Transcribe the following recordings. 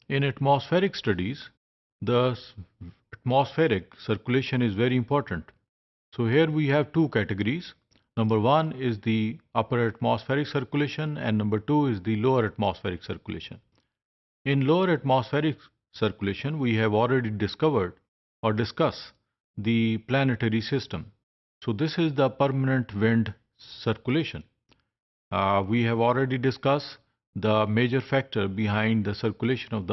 In atmospheric studies, the atmospheric circulation is very important. So here we have two categories. Number one is the upper atmospheric circulation and number two is the lower atmospheric circulation. In lower atmospheric circulation, we have already discovered or discussed the planetary system. So this is the permanent wind circulation. We have already discussed the major factor behind the circulation of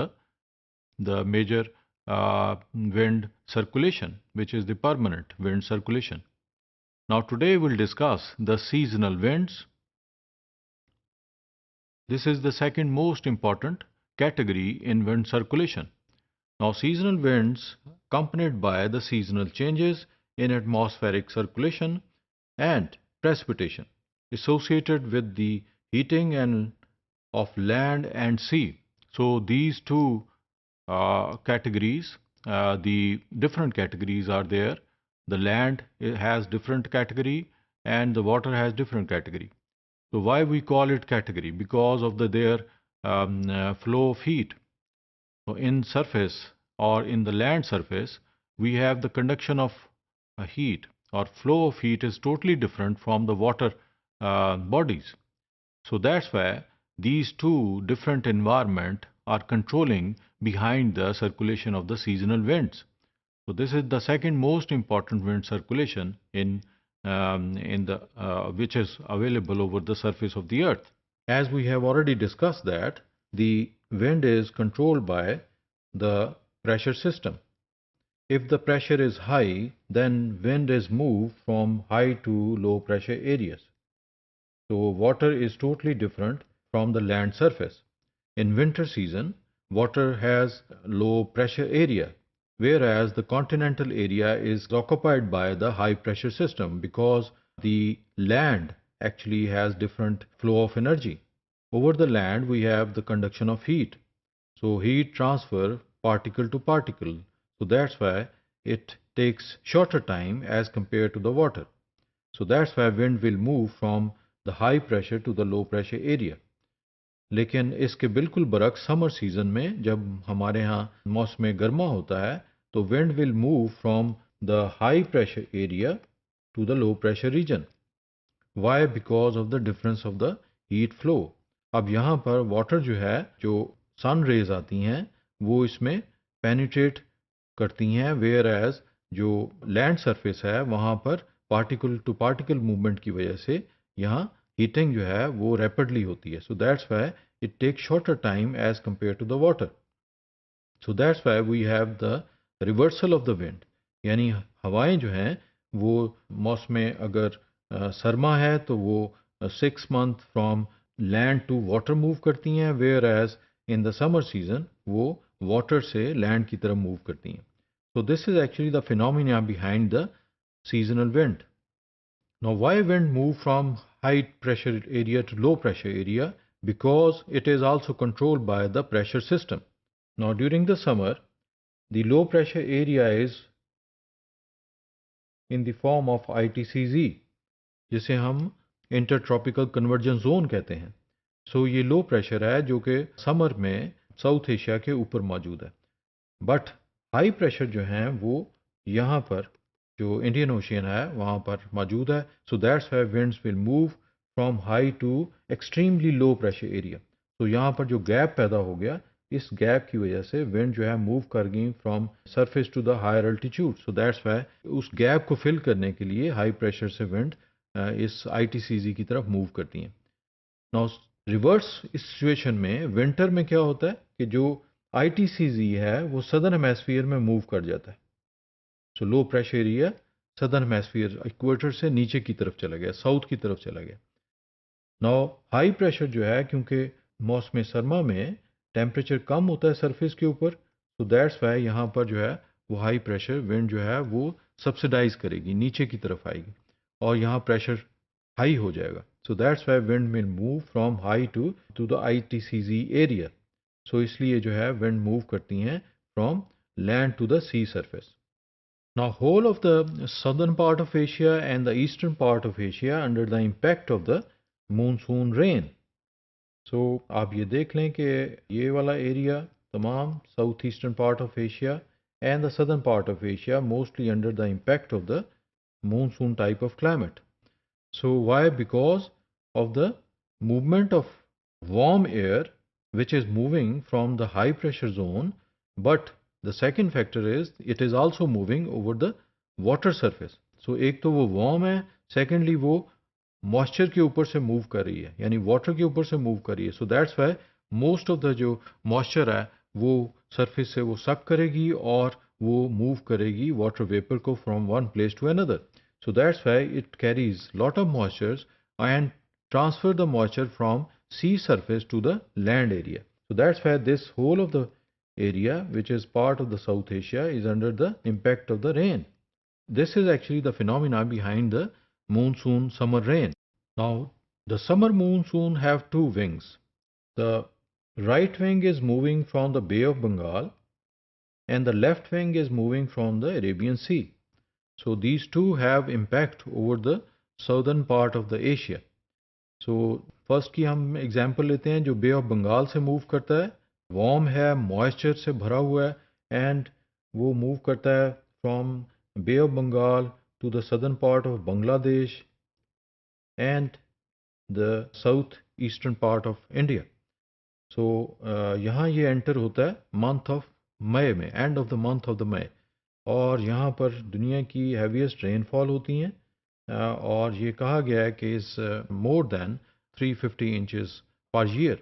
the major wind circulation, which is the permanent wind circulation. Now today we'll discuss the seasonal winds. This is the second most important category in wind circulation. Now seasonal winds accompanied by the seasonal changes in atmospheric circulation and precipitation associated with the heating and of land and sea. So these two categories, the different categories are there. The land has different category and the water has different category. So why we call it category? Because of their flow of heat. So in surface or in the land surface, we have the conduction of heat or flow of heat is totally different from the water bodies. So that's why these two different environment are controlling behind the circulation of the seasonal winds. So this is the second most important wind circulation in the which is available over the surface of the earth. As we have already discussed that the wind is controlled by the pressure system. If the pressure is high, then wind is moved from high to low pressure areas. So water is totally different from the land surface. In winter season, water has low pressure area, whereas the continental area is occupied by the high pressure system because the land actually has different flow of energy. Over the land, we have the conduction of heat. So heat transfer particle to particle. So that's why it takes shorter time as compared to the water. So that's why wind will move from the high pressure to the low pressure area. लेकिन इसके बिल्कुल बरक्स summer season में जब हमारे यहाँ मौसम गर्मा होता है तो wind will move from the high pressure area to the low pressure region. Why? Because of the difference of the heat flow. अब यहाँ पर वाटर जो है, जो सन रेज आती हैं, वो इसमें पेनिट्रेट करती हैं, वेयर एज जो लैंड सरफेस है वहाँ पर पार्टिकल टू पार्टिकल मूवमेंट की वजह से यहाँ हीटिंग जो है वो रैपिडली होती है. So that's why it take shorter time as compare to the water. So that's why we have the reversal of the wind. यानी हवाएं जो हैं वो मौसम अगर सरमा है तो वो 6 month from land to water move करती हैं, whereas in the summer season वो वाटर से लैंड की तरफ मूव करती हैं. So this is actually the phenomena behind the seasonal wind. Now why wind move from high pressure area to low pressure area? Because it is also controlled by the pressure system. Now during the summer, the low pressure area is in the form of ITCZ, जिसे हम intertropical conversion zone कहते हैं. सो ये low pressure है जो कि summer में south Asia के ऊपर मौजूद है. बट हाई प्रेशर जो हैं वो यहाँ पर जो इंडियन ओशियन है वहाँ पर मौजूद है. So that's why winds will move from high to extremely low pressure area. तो यहाँ पर जो गैप पैदा हो गया, इस गैप की वजह से विंड जो है मूव कर गई from surface to the higher altitude. So that's why उस गैप को फिल करने के लिए हाई प्रेशर से विंड इस ITCZ की तरफ मूव करती हैं. नाउ रिवर्स इस सिचुएशन में विंटर में क्या होता है कि जो ITCZ है वो सदर्न हेमिस्फीयर में मूव कर जाता है. So low pressure area southern hemisphere equator से नीचे की तरफ चला गया, साउथ की तरफ चला गया. नाउ हाई प्रेशर जो है, क्योंकि मौसम सरमा में टेम्परेचर कम होता है सरफेस के ऊपर, तो दैट्स वाई यहाँ पर जो है वो हाई प्रेशर विंड जो है वो सब्सिडाइज करेगी, नीचे की तरफ आएगी और यहाँ प्रेशर हाई हो जाएगा. So that's why wind will move from high to the ITCZ area. So इसलिए जो है विंड मूव करती हैं from land to the sea surface. Now whole of the southern part of Asia and the eastern part of Asia under the impact of the monsoon rain. So आप ये देख लें कि ये वाला area tamam southeastern part of Asia and the southern part of Asia mostly under the impact of the monsoon type of climate. So why? Because of the movement of warm air which is moving from the high pressure zone, but the second factor is it is also moving over the water surface. So एक तो वो warm है, secondly वो moisture के ऊपर से move कर रही है, यानी वाटर के ऊपर से मूव कर रही है. So that's why most of the जो मॉइस्चर है वो सरफेस से वो सक करेगी और वो मूव करेगी वाटर वेपर को from one place to another. So that's why it carries lot of moistures and transfer the moisture from sea surface to the land area. So that's why this whole of the area which is part of the South Asia is under the impact of the rain. This is actually the phenomena behind the monsoon summer rain. Now, the summer monsoon have two wings. The right wing is moving from the Bay of Bengal and the left wing is moving from the Arabian Sea. So these two have impact over the southern part of the Asia. So first की हम example लेते हैं जो Bay of Bengal से move करता है, warm है, moisture से भरा हुआ है and वो move करता है from Bay of Bengal to the southern part of Bangladesh and the southeastern part of India. So यहाँ ये enter होता है month of May में, end of the month of the May, और यहाँ पर दुनिया की heaviest rainfall होती हैं और ये कहा गया है कि is more than 350 inches per year.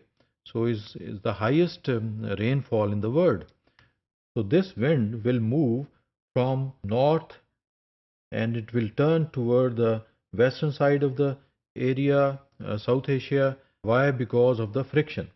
So is the highest rainfall in the world. So this wind will move from north and it will turn toward the western side of the area, South Asia. Why? Because of the friction.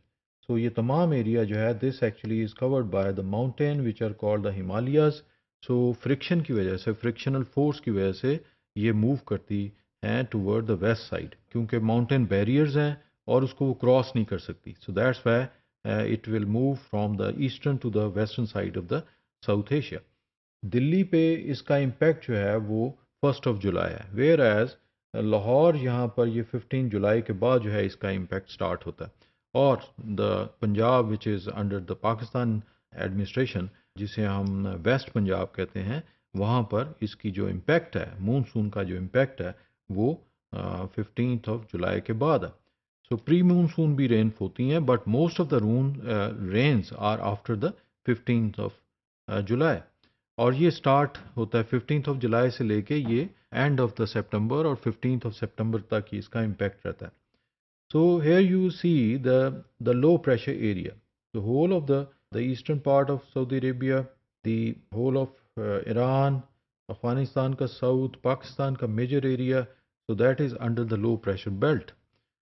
So ये तमाम area जो है, this actually is covered by the mountain which are called the Himalayas. So friction की वजह से, frictional force की वजह से ये move करती हैं toward the west side, क्योंकि mountain barriers हैं और उसको वो cross नहीं कर सकती. So that's why it will move from the eastern to the western side of the South Asia. Delhi पे इसका इम्पैक्ट जो है वो 1st of July है, वेयर एज लाहौर यहाँ पर ये 15 जुलाई के बाद जो है इसका इम्पैक्ट स्टार्ट होता है. और the Punjab which is under the Pakistan administration, जिसे हम वेस्ट पंजाब कहते हैं, वहाँ पर इसकी जो इम्पैक्ट है, मानसून का जो इम्पैक्ट है, वो 15th of July के बाद है. सो प्री मानसून भी रेन होती हैं, but most of the rains are after the 15th of July. और ये स्टार्ट होता है 15th of July से लेके ये एंड ऑफ द सितंबर और 15th of September तक ही इसका इम्पैक्ट रहता है. So here you see the low pressure area, the whole of the eastern part of Saudi Arabia, the whole of Iran, Afghanistan का south, Pakistan का major area, so that is under the low pressure belt.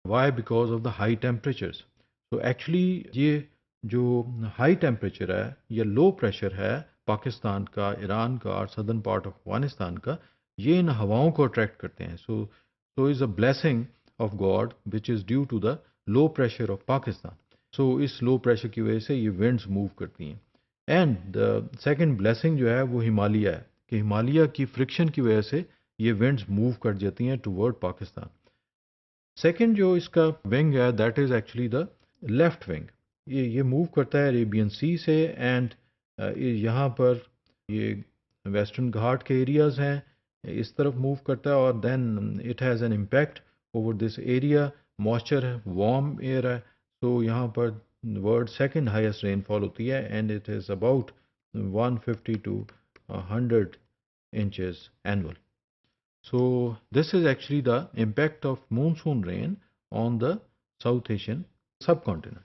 Why? Because of the high temperatures. तो actually ये जो high temperature है या low pressure है पाकिस्तान का, Iran का और सदर्न पार्ट ऑफ अफगानिस्तान का, ये इन हवाओं को अट्रैक्ट करते हैं. So is a blessing of God which is due to the low pressure of Pakistan. So इस लो प्रेशर की वजह से ये विंड्स मूव करती हैं. एंड द सेकेंड ब्लेसिंग जो है वो हिमालय है, कि हिमालय की फ्रिक्शन की वजह से ये विंड्स मूव कर जाती हैं टूवर्ड पाकिस्तान. सेकेंड जो इसका विंग है that is actually the left wing. ये मूव करता है अरेबियन सी से एंड यहाँ पर ये वेस्टर्न घाट के एरियाज़ हैं, इस तरफ मूव करता है और then it has an impact over this area. Moisture है, वार्म एयर है, तो यहाँ पर वर्ल्ड सेकंड हाईएस्ट रेनफॉल होती है and it is about 150 to 100 inches annual. So this is actually the impact of monsoon rain on the South Asian subcontinent.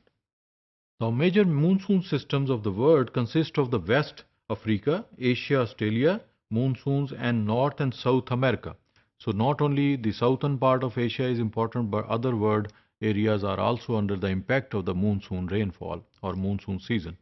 Now, major monsoon systems of the world consist of the West Africa, Asia, Australia monsoons and North and South America. So not only the southern part of Asia is important, but other world areas are also under the impact of the monsoon rainfall or monsoon season.